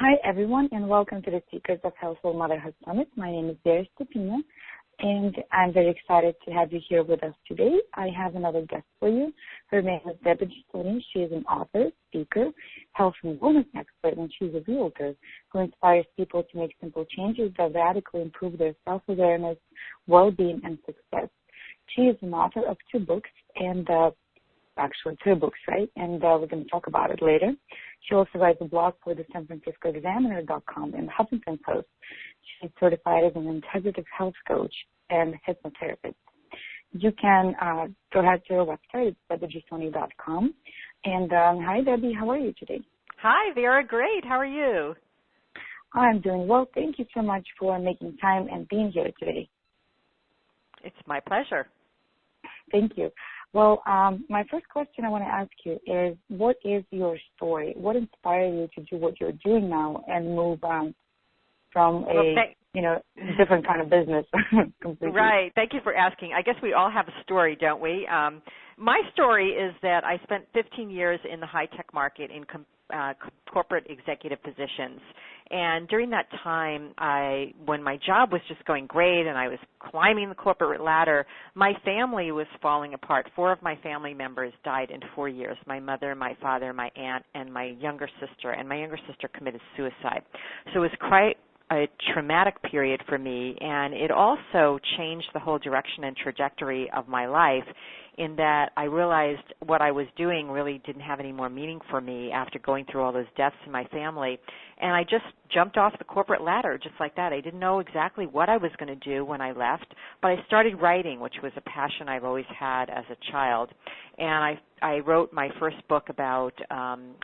Hi, everyone, and welcome to the Secrets of Healthful Motherhood Summit. My name is Vera Stepina, and I'm very excited to have you here with us today. I have another guest for you. Her name is Gisonni. She is an author, speaker, health and wellness expert, and she's a realtor who inspires people to make simple changes that radically improve their self-awareness, well-being, and success. She is an author of two books, and actually three books, right? And we're going to talk about it later. She also writes a blog for the San Francisco Examiner.com and the Huffington Post. She's certified as an integrative health coach and hypnotherapist. You can go ahead to her website, it's Gisonni.com. And hi, Debbie. How are you today? Hi, Vera. Great. How are you? I'm doing well. Thank you so much for making time and being here today. It's my pleasure. Thank you. Well, my first question I want to ask you is, what is your story? What inspired you to do what you're doing now and move on from different kind of business completely? Right. Thank you for asking. I guess we all have a story, don't we? My story is that I spent 15 years in the high-tech market in corporate executive positions. And during that time, when my job was just going great and I was climbing the corporate ladder, my family was falling apart. 4 of my family members died in 4 years: my mother, my father, my aunt, and my younger sister. And my younger sister committed suicide. So it was quite a traumatic period for me, and it also changed the whole direction and trajectory of my life, in that I realized what I was doing really didn't have any more meaning for me after going through all those deaths in my family. And I just jumped off the corporate ladder just like that. I didn't know exactly what I was going to do when I left, but I started writing, which was a passion I've always had as a child. And I wrote my first book about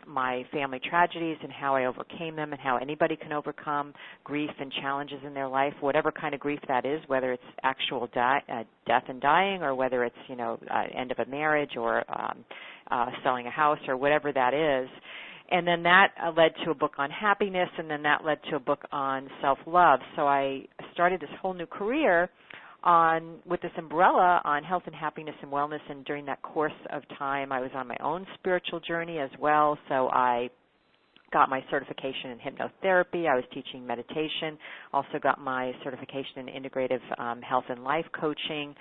my family tragedies and how I overcame them and how anybody can overcome grief and challenges in their life, whatever kind of grief that is, whether it's actual death and dying, or whether it's, end of a marriage, or selling a house, or whatever that is. And then that led to a book on happiness, and then that led to a book on self-love. So I started this whole new career with this umbrella on health and happiness and wellness, and during that course of time, I was on my own spiritual journey as well. So I got my certification in hypnotherapy. I was teaching meditation, also got my certification in integrative health and life coaching.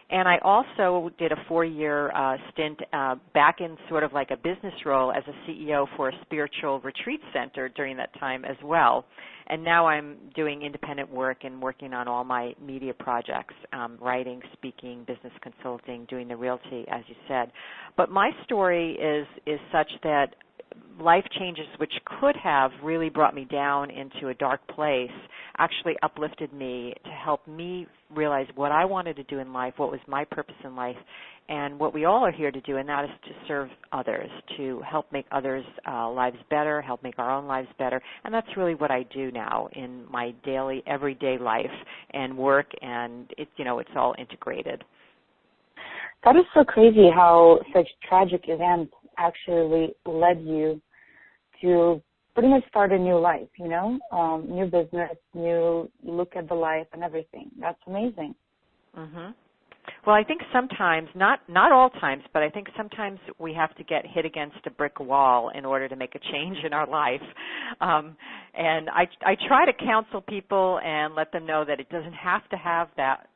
And I also did a 4-year stint back in sort of like a business role as a CEO for a spiritual retreat center during that time as well. And now I'm doing independent work and working on all my media projects, writing, speaking, business consulting, doing the realty, as you said. But my story is such that life changes, which could have really brought me down into a dark place, actually uplifted me to help me realize what I wanted to do in life, what was my purpose in life, and what we all are here to do, and that is to serve others, to help make others' lives better, help make our own lives better. And that's really what I do now in my daily, everyday life and work, and it's all integrated. That is so crazy how such tragic events actually led you to pretty much start a new life, new business, new look at the life and everything. That's amazing. Mhm. Well, I think sometimes, not all times, but I think sometimes we have to get hit against a brick wall in order to make a change in our life. And I try to counsel people and let them know that it doesn't have to have that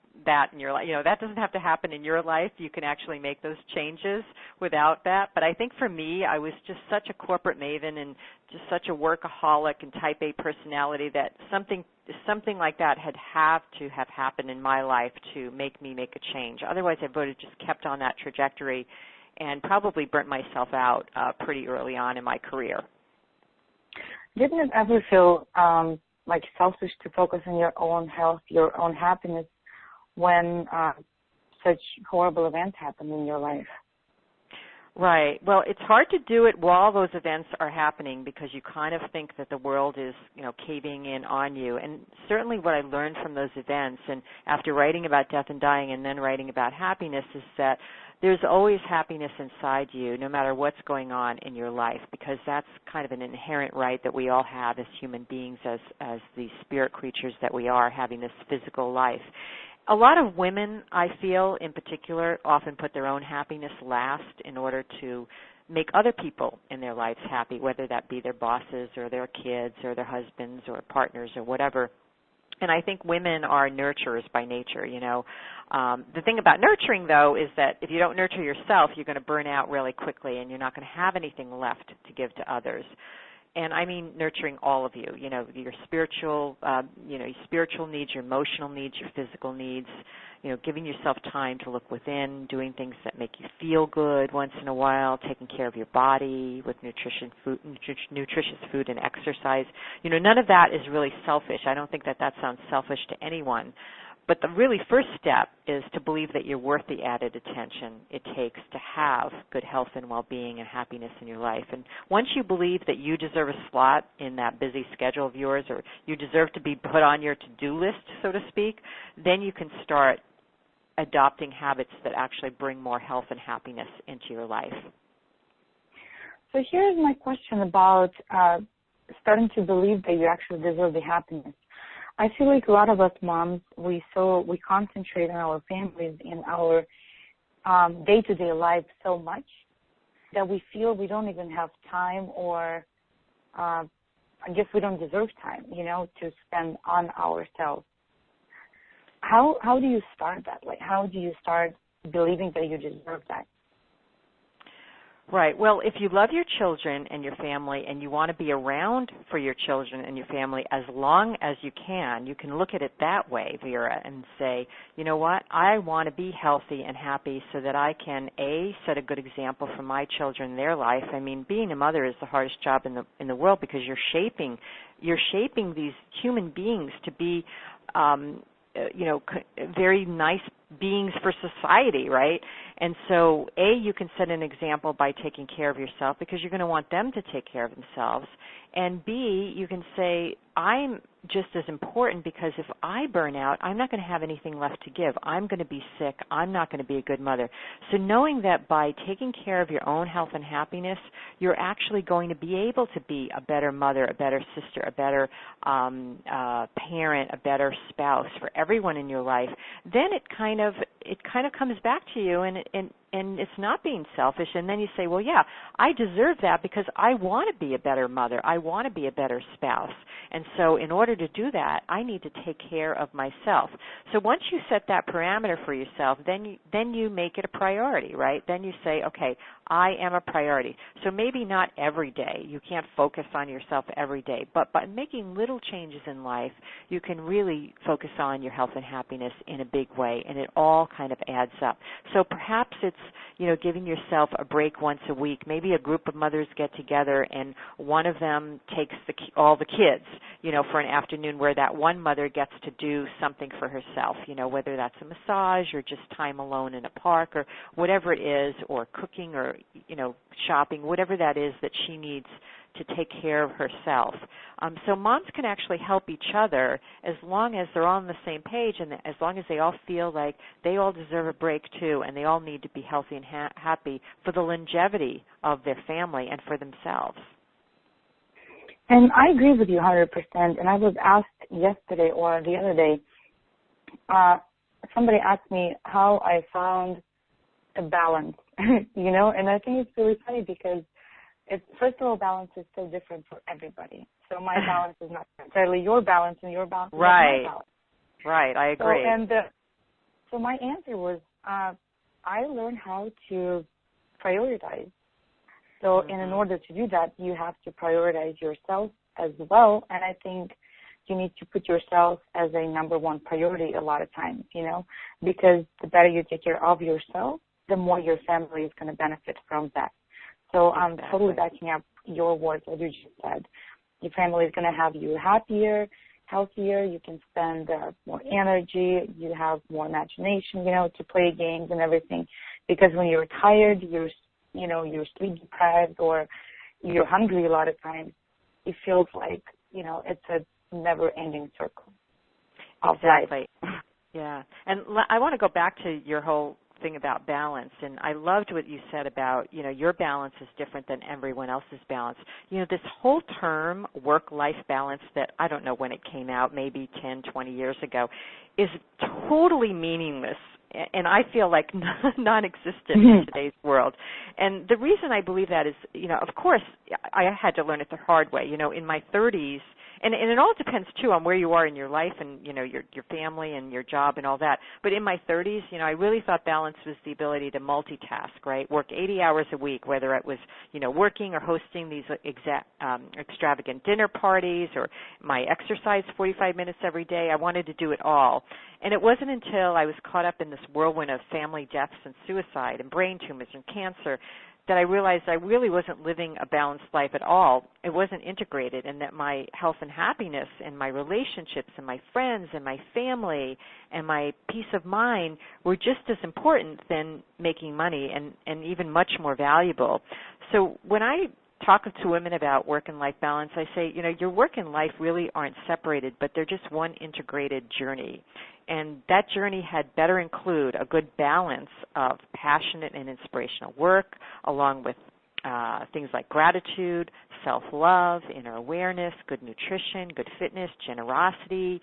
in your life. That doesn't have to happen in your life. You can actually make those changes without that. But I think for me, I was just such a corporate maven and just such a workaholic and type A personality that something like that had to have happened in my life to make me make a change. Otherwise, I would have just kept on that trajectory and probably burnt myself out pretty early on in my career. Didn't it ever feel like selfish to focus on your own health, your own happiness, when such horrible events happen in your life? Right. Well, it's hard to do it while those events are happening because you kind of think that the world is, caving in on you. And certainly what I learned from those events, and after writing about death and dying and then writing about happiness, is that there's always happiness inside you no matter what's going on in your life, because that's kind of an inherent right that we all have as human beings, as the spirit creatures that we are, having this physical life. A lot of women, I feel, in particular, often put their own happiness last in order to make other people in their lives happy, whether that be their bosses or their kids or their husbands or partners or whatever. And I think women are nurturers by nature, you know. The thing about nurturing, though, is that if you don't nurture yourself, you're going to burn out really quickly and you're not going to have anything left to give to others. And I mean nurturing all of you, you know, your spiritual, your spiritual needs, your emotional needs, your physical needs, you know, giving yourself time to look within, doing things that make you feel good once in a while, taking care of your body with nutritious food and exercise. You know, none of that is really selfish. I don't think that sounds selfish to anyone. But the really first step is to believe that you're worth the added attention it takes to have good health and well-being and happiness in your life. And once you believe that you deserve a slot in that busy schedule of yours, or you deserve to be put on your to-do list, so to speak, then you can start adopting habits that actually bring more health and happiness into your life. So here's my question about starting to believe that you actually deserve the happiness. I feel like a lot of us moms, we concentrate on our families in our day-to-day life so much that we feel we don't even have time, or I guess we don't deserve time, you know, to spend on ourselves. How do you start that? Like, how do you start believing that you deserve that? Right. Well, if you love your children and your family and you want to be around for your children and your family as long as you can look at it that way, Vera, and say, you know what, I want to be healthy and happy so that I can, A, set a good example for my children in their life. I mean, being a mother is the hardest job in the world, because you're shaping these human beings to be very nice beings for society, right? And so, A, you can set an example by taking care of yourself, because you're going to want them to take care of themselves. And B, you can say, I'm just as important, because if I burn out, I'm not going to have anything left to give. I'm going to be sick. I'm not going to be a good mother. So knowing that by taking care of your own health and happiness, you're actually going to be able to be a better mother, a better sister, a better parent, a better spouse for everyone in your life, then it kind of comes back to you, and it's not being selfish. And then you say, well, yeah, I deserve that because I want to be a better mother. I want to be a better spouse. And so in order to do that, I need to take care of myself. So once you set that parameter for yourself, then you make it a priority, right? Then you say, okay, I am a priority. So maybe not every day. You can't focus on yourself every day. But by making little changes in life, you can really focus on your health and happiness in a big way, and it all kind of adds up. So perhaps it's, giving yourself a break once a week. Maybe a group of mothers get together and one of them takes all the kids, for an afternoon, where that one mother gets to do something for herself, whether that's a massage or just time alone in a park or whatever it is, or cooking or, shopping, whatever that is that she needs to take care of herself. So moms can actually help each other as long as they're all on the same page, and as long as they all feel like they all deserve a break too, and they all need to be healthy and happy for the longevity of their family and for themselves. And I agree with you 100%. And I was asked yesterday or the other day, somebody asked me how I found a balance, and I think it's really funny because first of all, balance is so different for everybody. So my balance is not necessarily your balance, and your balance is not my balance. Right, I agree. So my answer was, I learned how to prioritize. So in order to do that, you have to prioritize yourself as well. And I think you need to put yourself as a number one priority a lot of times, because the better you take care of yourself, the more your family is going to benefit from that. So I'm totally backing up your words, what you just said. Your family is going to have you happier, healthier. You can spend more energy. You have more imagination, to play games and everything. Because when you're tired, you're sleep deprived, or you're hungry a lot of times, it feels like, it's a never-ending circle of life. Yeah. And I want to go back to your whole thing about balance, and I loved what you said about, your balance is different than everyone else's balance. This whole term, work-life balance, that I don't know when it came out, maybe 10, 20 years ago, is totally meaningless and I feel like non-existent in today's world. And the reason I believe that is, of course, I had to learn it the hard way. In my 30s, and it all depends too on where you are in your life and your family and your job and all that. But in my 30s, I really thought balance was the ability to multitask, right? Work 80 hours a week, whether it was working or hosting these extravagant dinner parties or my exercise 45 minutes every day. I wanted to do it all. And it wasn't until I was caught up in this whirlwind of family deaths and suicide and brain tumors and cancer that I realized I really wasn't living a balanced life at all. It wasn't integrated, and that my health and happiness and my relationships and my friends and my family and my peace of mind were just as important than making money, and even much more valuable. So when I talk to women about work and life balance, I say, your work and life really aren't separated, but they're just one integrated journey. And that journey had better include a good balance of passionate and inspirational work, along with things like gratitude, self-love, inner awareness, good nutrition, good fitness, generosity,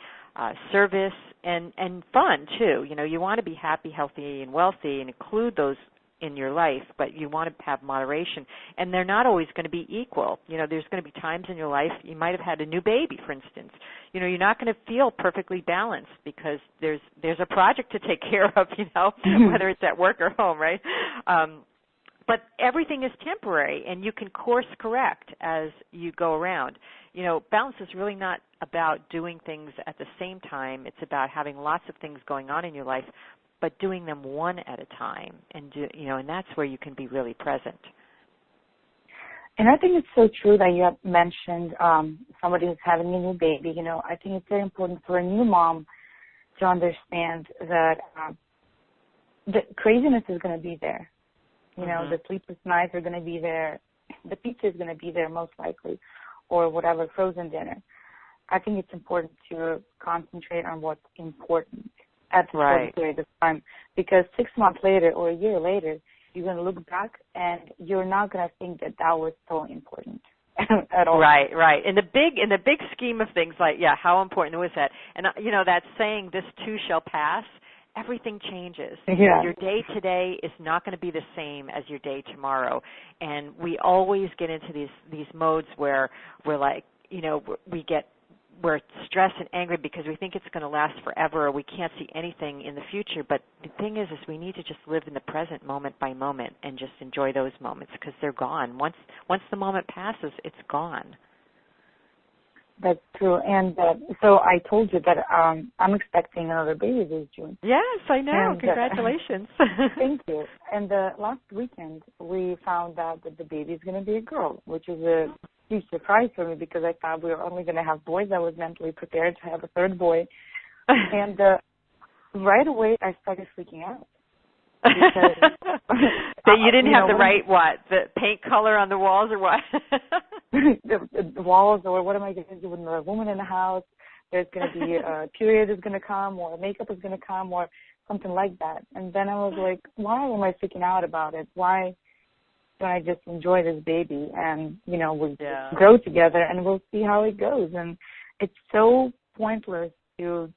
service, and fun, too. You want to be happy, healthy, and wealthy and include those in your life, but you want to have moderation. And they're not always going to be equal. There's going to be times in your life, you might have had a new baby, for instance. You're not going to feel perfectly balanced because there's a project to take care of, whether it's at work or home, right? But everything is temporary, and you can course correct as you go around. Balance is really not about doing things at the same time. It's about having lots of things going on in your life, but doing them one at a time, and and that's where you can be really present. And I think it's so true that you have mentioned somebody who's having a new baby. I think it's very important for a new mom to understand that the craziness is going to be there. The sleepless nights are going to be there. The pizza is going to be there most likely, or whatever, frozen dinner. I think it's important to concentrate on what's important at the period of time, because 6 months later or a year later, you're going to look back and you're not going to think that was so important at all. Right. In the big scheme of things, how important was that? And that saying, "This too shall pass." Everything changes. Yeah. Your day today is not going to be the same as your day tomorrow, and we always get into these modes where we're like, we're stressed and angry because we think it's going to last forever, or we can't see anything in the future. But the thing is we need to just live in the present moment by moment and just enjoy those moments, because they're gone. Once the moment passes, it's gone. That's true. And so I told you that I'm expecting another baby this June. Yes, I know. And, congratulations. Thank you. And last weekend, we found out that the baby is going to be a girl, which is a huge surprise for me, because I thought we were only going to have boys. I was mentally prepared to have a third boy. And right away, I started freaking out. Because, that you didn't have the right, the paint color on the walls, or what? the walls, or what am I going to do with another woman in the house? There's going to be a period is going to come, or makeup is going to come, or something like that. And then I was like, why am I freaking out about it? Why don't I just enjoy this baby and, we'll grow together and we'll see how it goes? And it's so pointless to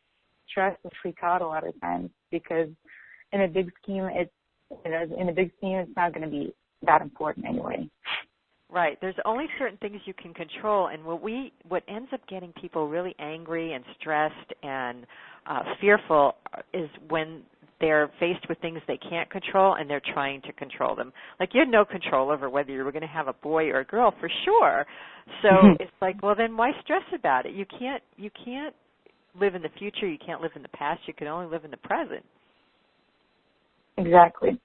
stress and freak out a lot of times, because in a big scheme, it's not going to be that important anyway. Right. There's only certain things you can control, and what ends up getting people really angry and stressed and fearful is when they're faced with things they can't control and they're trying to control them. Like, you had no control over whether you were going to have a boy or a girl, for sure. So it's like, well, then why stress about it? You can't live in the future. You can't live in the past. You can only live in the present. Exactly.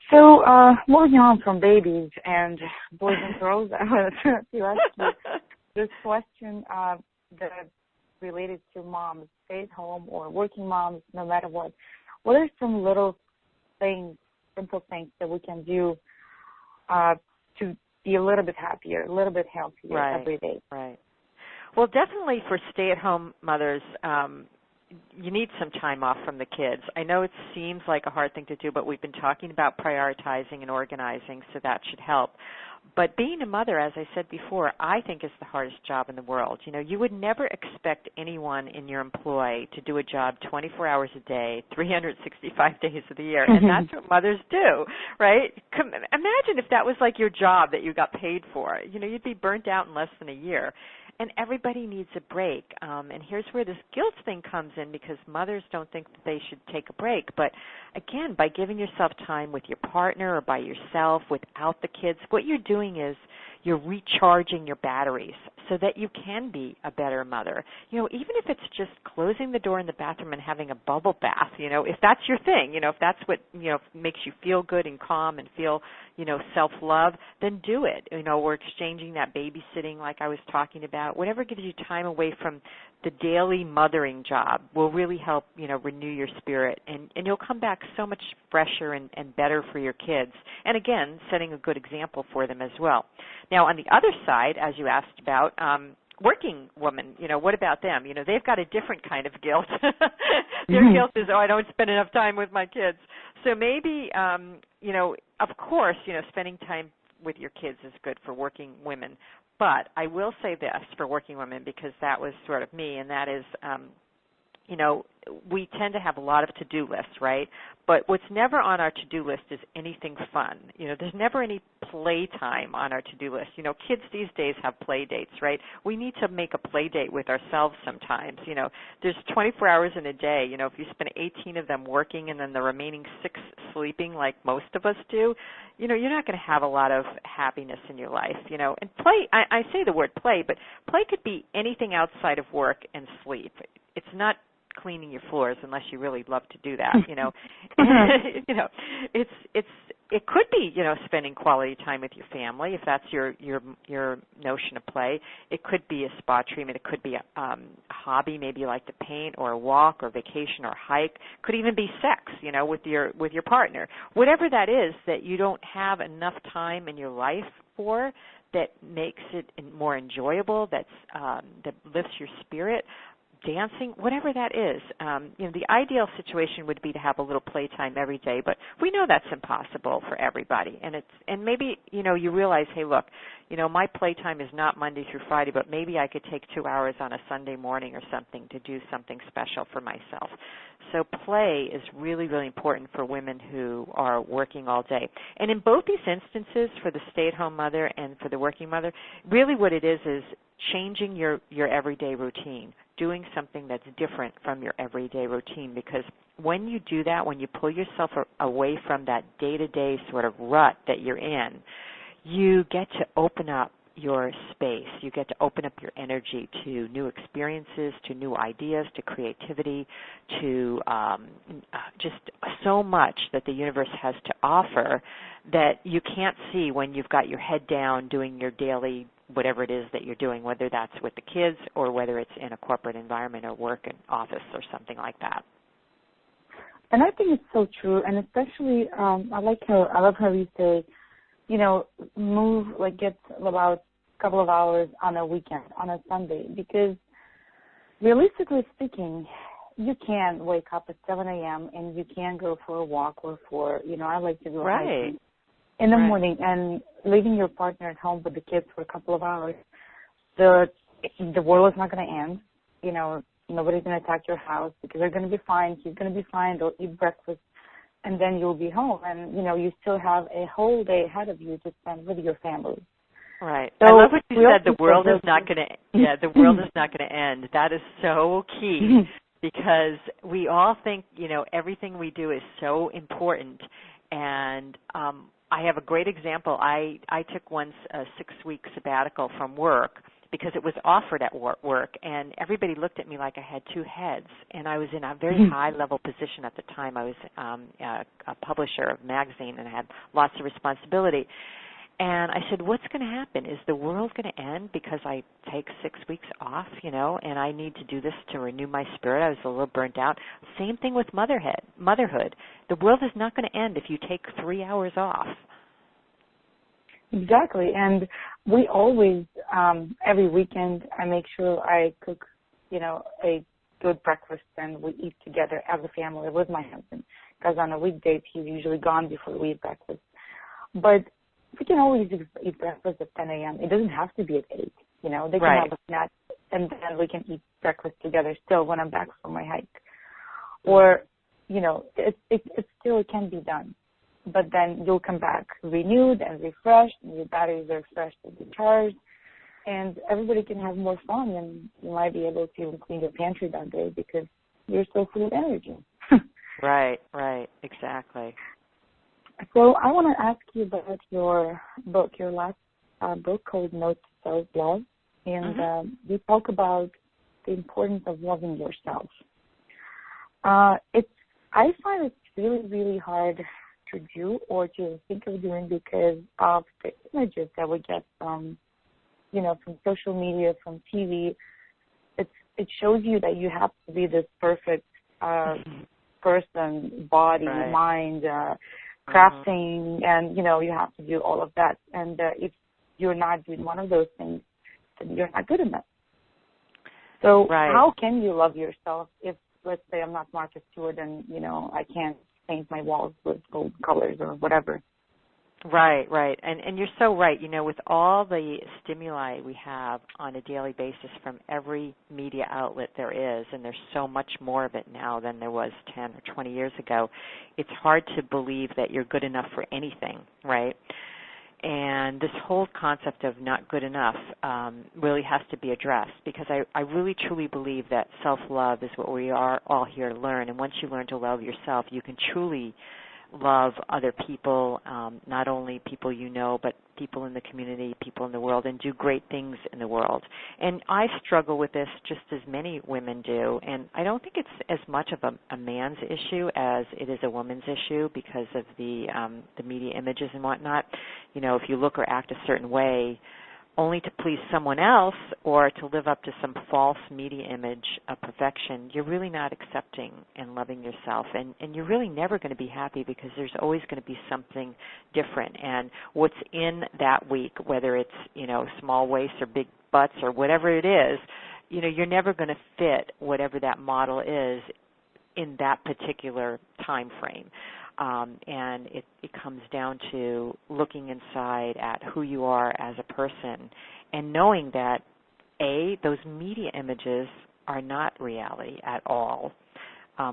So, moving on from babies and boys and girls, I want to ask you this question that related to moms, stay-at-home or working moms, no matter what. What are some little things, simple things that we can do to be a little bit happier, a little bit healthier every day? Right. Well, definitely for stay-at-home mothers, you need some time off from the kids. I know it seems like a hard thing to do, but we've been talking about prioritizing and organizing, so that should help. But being a mother, as I said before, I think is the hardest job in the world. You know, you would never expect anyone in your employ to do a job 24 hours a day, 365 days of the year, and that's what mothers do, right? Imagine if that was like your job that you got paid for. You know, you'd be burnt out in less than a year. And everybody needs a break. And here's where this guilt thing comes in, because mothers don't think that they should take a break. But again, by giving yourself time with your partner or by yourself without the kids, what you're doing is you're recharging your batteries so that you can be a better mother. You know, even if it's just closing the door in the bathroom and having a bubble bath, you know, if that's your thing, you know, if that's what, you know, makes you feel good and calm and feel, you know, self-love, then do it. You know, we're exchanging that babysitting like I was talking about. Whatever gives you time away from the daily mothering job will really help, you know, renew your spirit. And you'll come back so much fresher and better for your kids. And again, setting a good example for them as well. Now, on the other side, as you asked about, working women, you know, what about them? You know, they've got a different kind of guilt. Their guilt is, I don't spend enough time with my kids. So maybe, you know, of course, you know, spending time with your kids is good for working women. But I will say this for working women, because that was sort of me, and that is, you know, we tend to have a lot of to-do lists, right? But what's never on our to-do list is anything fun. You know, there's never any play time on our to-do list. You know, kids these days have play dates, right? We need to make a play date with ourselves sometimes. You know, there's 24 hours in a day. You know, if you spend 18 of them working and then the remaining 6 sleeping like most of us do, you know, you're not going to have a lot of happiness in your life, you know. And play, I say the word play, but play could be anything outside of work and sleep. It's not cleaning your floors unless you really love to do that, you know. You know, it could be, you know, spending quality time with your family if that's your notion of play. It could be a spa treatment. It could be a hobby, maybe you like to paint or a walk or vacation or hike. Could even be sex, you know, with your partner. Whatever that is that you don't have enough time in your life for, that makes it more enjoyable, that lifts your spirit. Dancing, whatever that is. You know, the ideal situation would be to have a little playtime every day, but we know that's impossible for everybody. And maybe, you know, you realize, hey, look, you know, my playtime is not Monday through Friday, but maybe I could take 2 hours on a Sunday morning or something to do something special for myself. So play is really, really important for women who are working all day. And in both these instances, for the stay-at-home mother and for the working mother, really what it is changing your everyday routine, doing something that's different from your everyday routine, because when you do that, when you pull yourself away from that day-to-day sort of rut that you're in, you get to open up your space. You get to open up your energy to new experiences, to new ideas, to creativity, to just so much that the universe has to offer that you can't see when you've got your head down doing your daily whatever it is that you're doing, whether that's with the kids or whether it's in a corporate environment or work in office or something like that. And I think it's so true, and especially I love how you say, you know, get about a couple of hours on a weekend, on a Sunday, because realistically speaking, you can wake up at 7 a.m. and you can go for a walk or I like to go hiking in the morning, and leaving your partner at home with the kids for a couple of hours, the world is not going to end. You know, nobody's going to attack your house because they're going to be fine. He's going to be fine. They'll eat breakfast, and then you'll be home. And, you know, you still have a whole day ahead of you to spend with your family. Right. So I love what you said. The world is not going to. Yeah, the world is not going to end. That is so key, because we all think, you know, everything we do is so important. And I have a great example. I took once a 6-week sabbatical from work because it was offered at work, and everybody looked at me like I had 2 heads. And I was in a very high-level position at the time. I was a publisher of a magazine, and I had lots of responsibility. And I said, what's going to happen? Is the world going to end because I take 6 weeks off, you know, and I need to do this to renew my spirit? I was a little burnt out. Same thing with motherhood. The world is not going to end if you take 3 hours off. Exactly. And we always, every weekend, I make sure I cook, you know, a good breakfast and we eat together as a family with my husband, because on a weekday he's usually gone before we eat breakfast. But we can always eat breakfast at 10 a.m. It doesn't have to be at 8. You know, they can have a snack and then we can eat breakfast together still when I'm back from my hike. Or, you know, it still can be done. But then you'll come back renewed and refreshed, and your batteries are fresh and recharged, and everybody can have more fun, and you might be able to even clean your pantry that day because you're so full of energy. Right, exactly. So I want to ask you about your book, your last book called Note to Self-Love, and you talk about the importance of loving yourself. I find it really, really hard to do or to think of doing because of the images that we get from, you know, from social media, from TV. It shows you that you have to be this perfect person, body, mind, crafting, and, you know, you have to do all of that. And if you're not doing one of those things, then you're not good enough. So how can you love yourself if, let's say, I'm not Martha Stewart and, you know, I can't paint my walls with gold colors or whatever? Right. And you're so right. You know, with all the stimuli we have on a daily basis from every media outlet there is, and there's so much more of it now than there was 10 or 20 years ago, it's hard to believe that you're good enough for anything, right? And this whole concept of not good enough really has to be addressed, because I really truly believe that self-love is what we are all here to learn. And once you learn to love yourself, you can truly love other people, not only people you know, but people in the community, people in the world, and do great things in the world. And I struggle with this just as many women do, and I don't think it's as much of a man's issue as it is a woman's issue because of the media images and whatnot. You know, if you look or act a certain way only to please someone else or to live up to some false media image of perfection, you're really not accepting and loving yourself. And you're really never going to be happy because there's always going to be something different. And what's in that week, whether it's, you know, small waists or big butts or whatever it is, you know, you're never going to fit whatever that model is in that particular time frame. And it comes down to looking inside at who you are as a person and knowing that, A, those media images are not reality at all.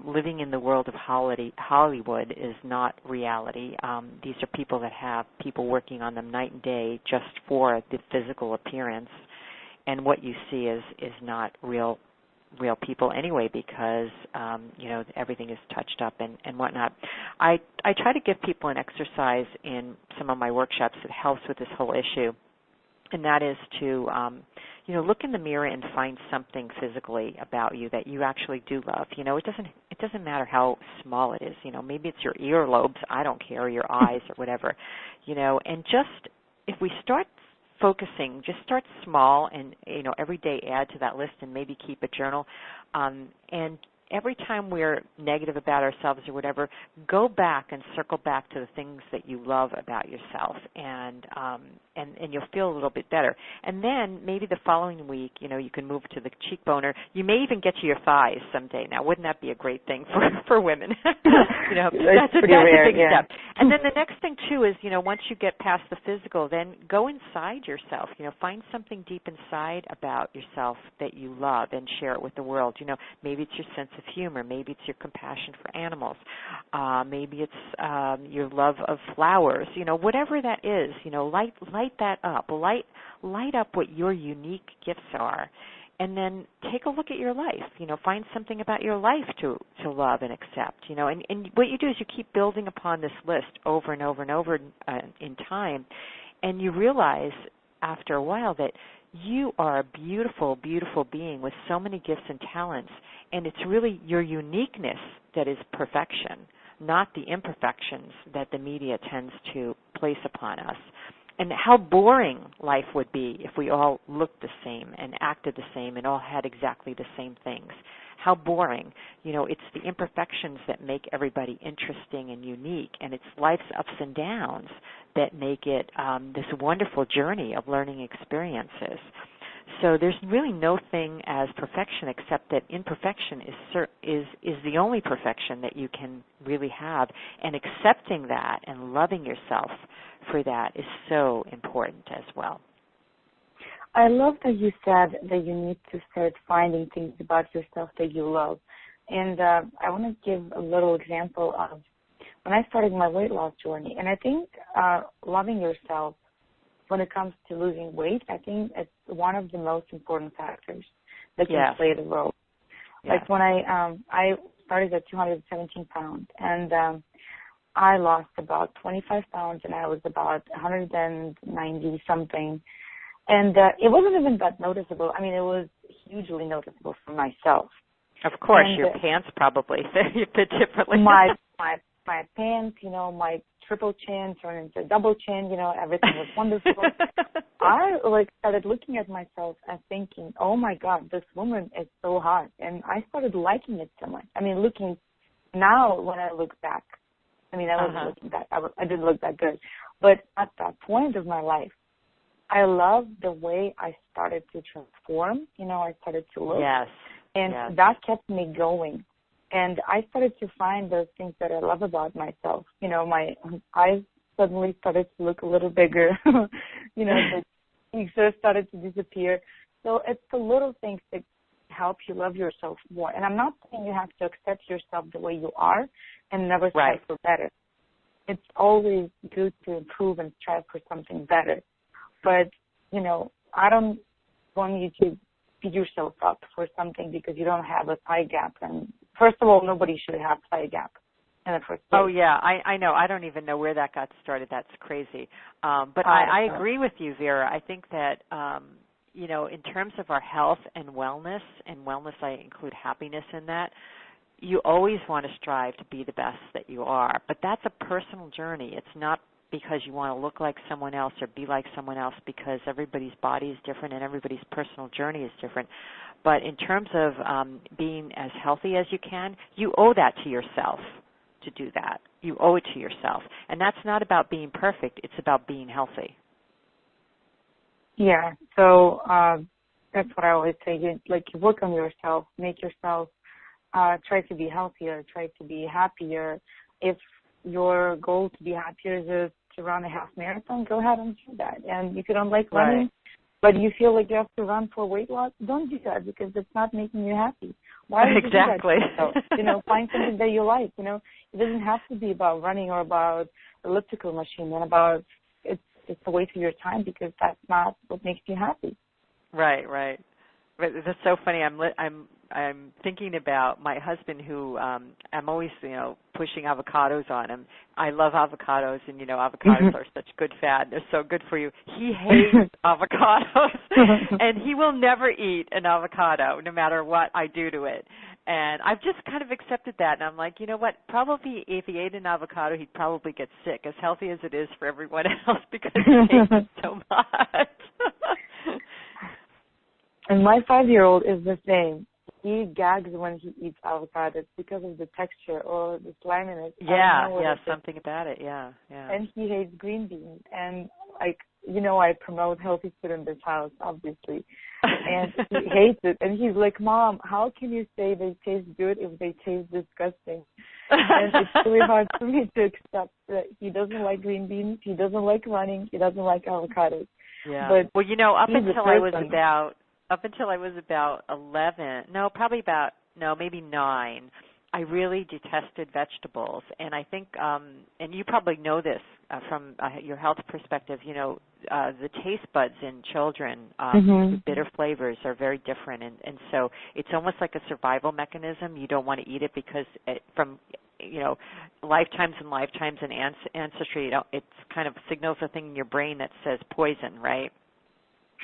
Living in the world of Hollywood is not reality. These are people that have people working on them night and day just for the physical appearance, and what you see is not real people anyway, because you know, everything is touched up and whatnot. I try to give people an exercise in some of my workshops that helps with this whole issue, and that is to you know, look in the mirror and find something physically about you that you actually do love. You know, it doesn't matter how small it is. You know, maybe it's your earlobes, I don't care, or your eyes or whatever. You know, and just if we start focusing, just start small and, you know, every day add to that list and maybe keep a journal. And every time we're negative about ourselves or whatever, go back and circle back to the things that you love about yourself, and you'll feel a little bit better. And then maybe the following week, you know, you can move to the cheekbone, or you may even get to your thighs someday. Now, wouldn't that be a great thing for women? You know, that's a big step. And then the next thing too is, you know, once you get past the physical, then go inside yourself. You know, find something deep inside about yourself that you love and share it with the world. You know, maybe it's your sense of humor, maybe it's your compassion for animals, maybe it's your love of flowers. You know, whatever that is, you know, light that up. Light up what your unique gifts are, and then take a look at your life. You know, find something about your life to love and accept. You know, and what you do is you keep building upon this list over and over and over in time, and you realize after a while that you are a beautiful, beautiful being with so many gifts and talents, and it's really your uniqueness that is perfection, not the imperfections that the media tends to place upon us. And how boring life would be if we all looked the same and acted the same and all had exactly the same things. How boring. You know, it's the imperfections that make everybody interesting and unique, and it's life's ups and downs that make it this wonderful journey of learning experiences. so there's really no thing as perfection, except that imperfection is the only perfection that you can really have. And accepting that and loving yourself for that is so important as well. I love that you said that you need to start finding things about yourself that you love. And I want to give a little example of when I started my weight loss journey. And I think loving yourself when it comes to losing weight, I think it's one of the most important factors that can play the role. Yeah. Like when I started at 217 pounds, and I lost about 25 pounds, and I was about 190 something. And it wasn't even that noticeable. I mean, it was hugely noticeable for myself. Of course, and your pants probably fit differently. My pants, my triple chin turned into double chin, everything was wonderful. I started looking at myself and thinking, oh my God, this woman is so hot. And I started liking it so much. I mean, looking now when I look back, I wasn't looking back. I didn't look that good. But at that point of my life, I love the way I started to transform. I started to look. Yes. And that kept me going. And I started to find those things that I love about myself. My eyes suddenly started to look a little bigger. The cheeks started to disappear. So it's the little things that help you love yourself more. And I'm not saying you have to accept yourself the way you are and never strive for better. It's always good to improve and strive for something better. But, I don't want you to beat yourself up for something because you don't have a thigh gap. And first of all, nobody should have thigh gap in the first place. Oh, yeah, I know. I don't even know where that got started. That's crazy. But I agree with you, Vera. I think that, in terms of our health and wellness I include happiness in that, you always want to strive to be the best that you are. But that's a personal journey. It's not because you want to look like someone else or be like someone else, because everybody's body is different and everybody's personal journey is different. But in terms of being as healthy as you can, you owe that to yourself to do that. You owe it to yourself. And that's not about being perfect. It's about being healthy. Yeah. So that's what I always say. You work on yourself, make yourself try to be healthier, try to be happier. If your goal to be happier is to run a half marathon, go ahead and do that. And if you don't like running, but you feel like you have to run for weight loss, don't do that because it's not making you happy. Why would you do that? Find something that you like. It doesn't have to be about running or about elliptical machine and about it's a waste of your time because that's not what makes you happy. Right. But that's so funny. I'm thinking about my husband who I'm always, pushing avocados on him. I love avocados, and, avocados are such good fat. They're so good for you. He hates avocados, and he will never eat an avocado no matter what I do to it. And I've just kind of accepted that, and I'm like, you know what, probably if he ate an avocado, he'd probably get sick, as healthy as it is for everyone else, because he hates it so much. And my 5-year-old is the same. He gags when he eats avocado. It's because of the texture or the sliminess. Yeah, something about it, yeah. And he hates green beans. And, I promote healthy food in this house, obviously. And he hates it. And he's like, Mom, how can you say they taste good if they taste disgusting? And it's really hard for me to accept that he doesn't like green beans, he doesn't like running, he doesn't like avocados. Yeah. But well, up until I was about 11, maybe 9, I really detested vegetables. And I think, and you probably know this from your health perspective, the taste buds in children, the bitter flavors are very different. And so it's almost like a survival mechanism. You don't want to eat it because from lifetimes and lifetimes and ancestry, it kind of signals a thing in your brain that says poison, right?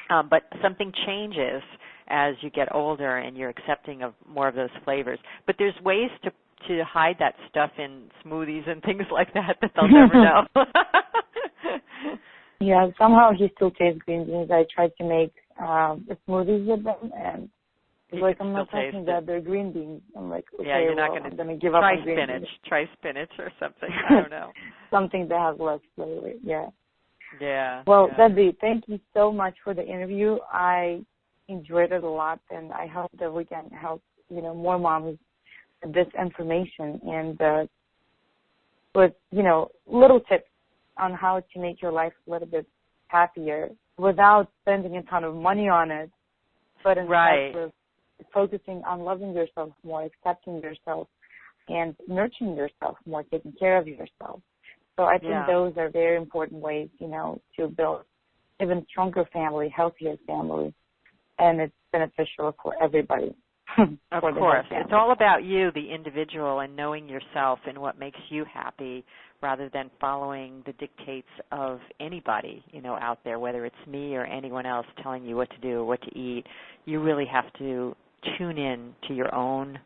But something changes as you get older and you're accepting of more of those flavors. But there's ways to hide that stuff in smoothies and things like that they'll never know. Yeah, somehow he still tastes green beans. I tried to make smoothies with them, and he's like, I'm not talking that they're green beans. I'm like, okay, yeah, you're not I'm going to give up on green beans. Try spinach or something. I don't know. Something that has less flavor, yeah. Yeah. Well, Debbie, thank you so much for the interview. I enjoyed it a lot, and I hope that we can help, more moms with this information and with, little tips on how to make your life a little bit happier without spending a ton of money on it, but instead of focusing on loving yourself more, accepting yourself, and nurturing yourself more, taking care of yourself. So I think those are very important ways, to build even stronger family, healthier family, and it's beneficial for everybody. Of course. It's all about you, the individual, and knowing yourself and what makes you happy rather than following the dictates of anybody, out there, whether it's me or anyone else telling you what to do, what to eat. You really have to tune in to your own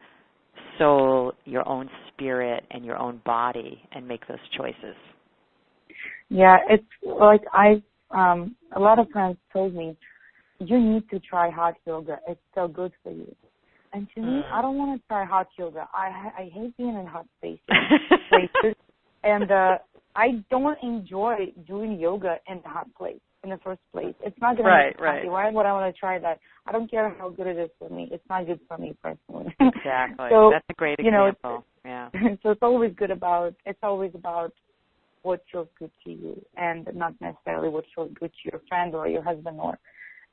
soul, your own spirit, and your own body and make those choices. Yeah, it's like a lot of friends told me, you need to try hot yoga. It's so good for you. And to me, I don't want to try hot yoga. I hate being in hot places. And I don't enjoy doing yoga in the hot place in the first place. It's not going to make me happy. Why would I want to try that? I don't care how good it is for me. It's not good for me personally. Exactly. So, that's a great example. So it's always about what feels good to you and not necessarily what feels good to your friend or your husband or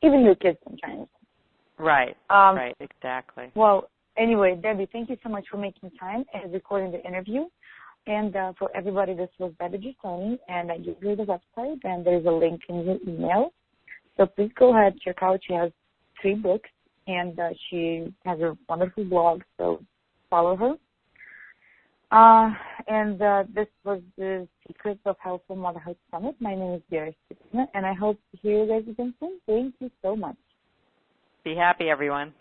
even your kids sometimes. Right, exactly. Well, anyway, Debbie, thank you so much for making time and recording the interview. And for everybody, this was Debbie Gisonni, and I gave you the website, and there's a link in your email. So please go ahead, check out. She has 3 books, and she has a wonderful blog, so follow her. And this was the Secrets of Healthful Motherhood Summit. My name is Vera Stipina, and I hope to hear you guys again soon. Thank you so much. Be happy, everyone.